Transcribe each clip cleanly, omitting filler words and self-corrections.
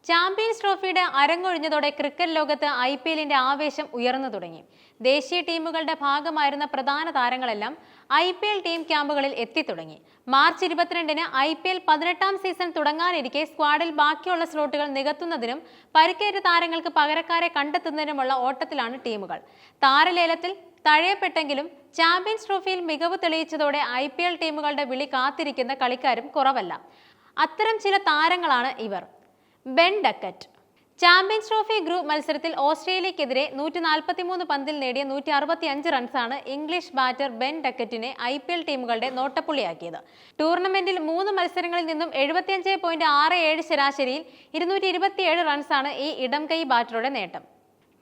Champions ട്രോഫിയുടെ അരങ്ങൊഴിഞ്ഞതോടെ cricket ലോകത്ത് IPLന്റെ ആവേശം ഉയർന്നു തുടങ്ങി. ദേശീയ ടീമുകളുടെ ഭാഗമായിരുന്ന പ്രധാന താരങ്ങളെല്ലാം IPL ടീം ക്യാമ്പുകളിൽ എത്തിത്തുടങ്ങി. മാർച്ച് 22-ന് IPL 18ാം സീസൺ തുടങ്ങാനിരിക്കെ സ്ക്വാഡിൽ ബാക്കിയുള്ള സ്ലോട്ടുകൾ നികത്തുന്നതിനും പരിക്കേറ്റ താരങ്ങൾക്ക് പകരക്കാരെ കണ്ടെത്തുന്നതിനുമുള്ള ഓട്ടത്തിലാണ് ടീമുകൾ. താരലേലത്തിൽ തഴയപ്പെട്ടെങ്കിലും ചാമ്പ്യൻസ് ട്രോഫിയിൽ മികവ് തെളിയിച്ചതോടെ IPL ടീമുകളുടെ വിളി കാത്തിരിക്കുന്ന കളിക്കാരും കുറവല്ല. അത്തരം ചില താരങ്ങളാണ് ഇവർ. Ben Duckett. Champions trophy group മത്സരത്തിൽ ഓസ്ട്രേലിയക്കെതിരെ 143 പന്തിൽ നേടിയ 165 റൺസാണ് ഇംഗ്ലീഷ് ബാറ്റർ ബെൻ ഡക്കറ്റിനെ IPL ടീമുകളുടെ നോട്ടപ്പുള്ളിയാക്കിയത്. ടൂർണമെന്റിൽ 3 മത്സരങ്ങളിൽ നിന്നും 75.67 ശരാശരിയിൽ 227 റൺസാണ് ഈ ഇടംകൈ ബാറ്ററുടെ നേട്ടം.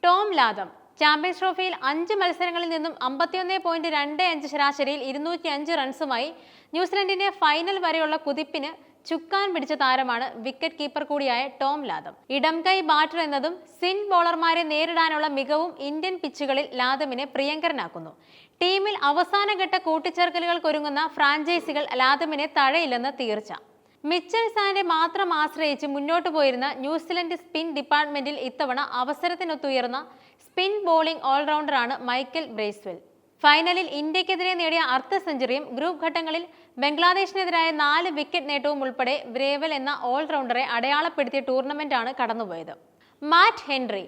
Tom Latham. ചാമ്പ്യൻസ് ട്രോഫിയിൽ 5 മത്സരങ്ങളിൽ നിന്നും 51.25 ശരാശരിയിൽ 205 റൺസുമായി ന്യൂസിലൻഡിന്റെ ഫൈനൽ വരെയുള്ള കുതിപ്പിന് ചുക്കാൻ പിടിച്ച താരമാണ് വിക്കറ്റ് കീപ്പർ കൂടിയായ ടോം ലാഥം. ഇടംകൈ ബാറ്റർ എന്നതും സ്പിൻ ബോളർമാരെ നേരിടാനുള്ള മികവും ഇന്ത്യൻ പിച്ചുകളിൽ ലാഥമിനെ പ്രിയങ്കരനാക്കുന്നു. ടീമിൽ അവസാനഘട്ട കൂട്ടിച്ചേർക്കലുകൾക്കൊരുങ്ങുന്ന ഫ്രാഞ്ചൈസികൾ ലാഥമിനെ തഴയില്ലെന്ന് തീർച്ച. മിച്ചൽ സാന്റെ മാത്രം ആശ്രയിച്ച് മുന്നോട്ടു പോയിരുന്ന ന്യൂസിലൻഡ് സ്പിൻ ഡിപ്പാർട്ട്മെന്റിൽ ഇത്തവണ അവസരത്തിനൊത്തുയർന്ന സ്പിൻ ബോളിംഗ് ഓൾറൗണ്ടറാണ് മൈക്കൽ ബ്രേസ്വെൽ. ഫൈനലിൽ ഇന്ത്യക്കെതിരെ നേടിയ അർദ്ധ സെഞ്ചുറിയും ഗ്രൂപ്പ് ഘട്ടങ്ങളിൽ ബംഗ്ലാദേശിനെതിരായ 4 വിക്കറ്റ് നേട്ടവും ഉൾപ്പെടെ ബ്രേവൽ എന്ന ഓൾറൗണ്ടറെ അടയാളപ്പെടുത്തിയ ടൂർണമെന്റാണ് കടന്നുപോയത്. Matt Henry.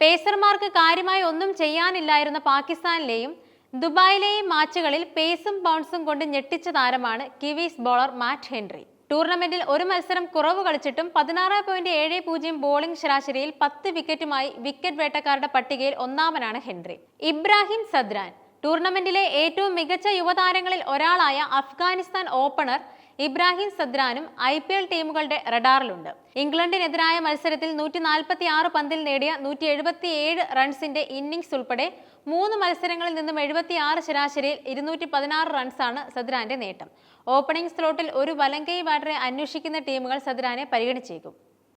പേസർമാർക്ക് കാര്യമായി ഒന്നും ചെയ്യാനില്ലായിരുന്ന പാകിസ്ഥാനിലെയും ദുബായിലെയും മാച്ചുകളിൽ പേസും ബൗൺസും കൊണ്ട് ഞെട്ടിച്ച താരമാണ് കിവീസ് ബോളർ മാറ്റ് ഹെൻറി. ടൂർണമെന്റിൽ ഒരു മത്സരം കുറവ് കളിച്ചിട്ടും 16.70 ബോളിംഗ് ശരാശരിയിൽ 10 വിക്കറ്റുമായി വിക്കറ്റ് വേട്ടക്കാരുടെ പട്ടികയിൽ ഒന്നാമനാണ് ഹെൻറി. ഇബ്രാഹിം സദ്രാൻ. ടൂർണമെന്റിലെ ഏറ്റവും മികച്ച യുവതാരങ്ങളിൽ ഒരാളായ അഫ്ഗാനിസ്ഥാൻ ഓപ്പണർ ഇബ്രാഹിം സദ്രാനും IPL ടീമുകളുടെ റഡാറിലുണ്ട്. ഇംഗ്ലണ്ടിനെതിരായ മത്സരത്തിൽ 146 പന്തിൽ നേടിയ 177 റൺസിന്റെ ഇന്നിംഗ്സ് ഉൾപ്പെടെ 3 മത്സരങ്ങളിൽ നിന്നും 76 ശരാശരിയിൽ 216 റൺസാണ് സദ്രാന്റെ നേട്ടം. ഓപ്പണിംഗ് സ്ലോട്ടിൽ ഒരു വലങ്കൈ ബാറ്ററെ അന്വേഷിക്കുന്ന ടീമുകൾ സദ്രാനെ പരിഗണിച്ചേക്കും.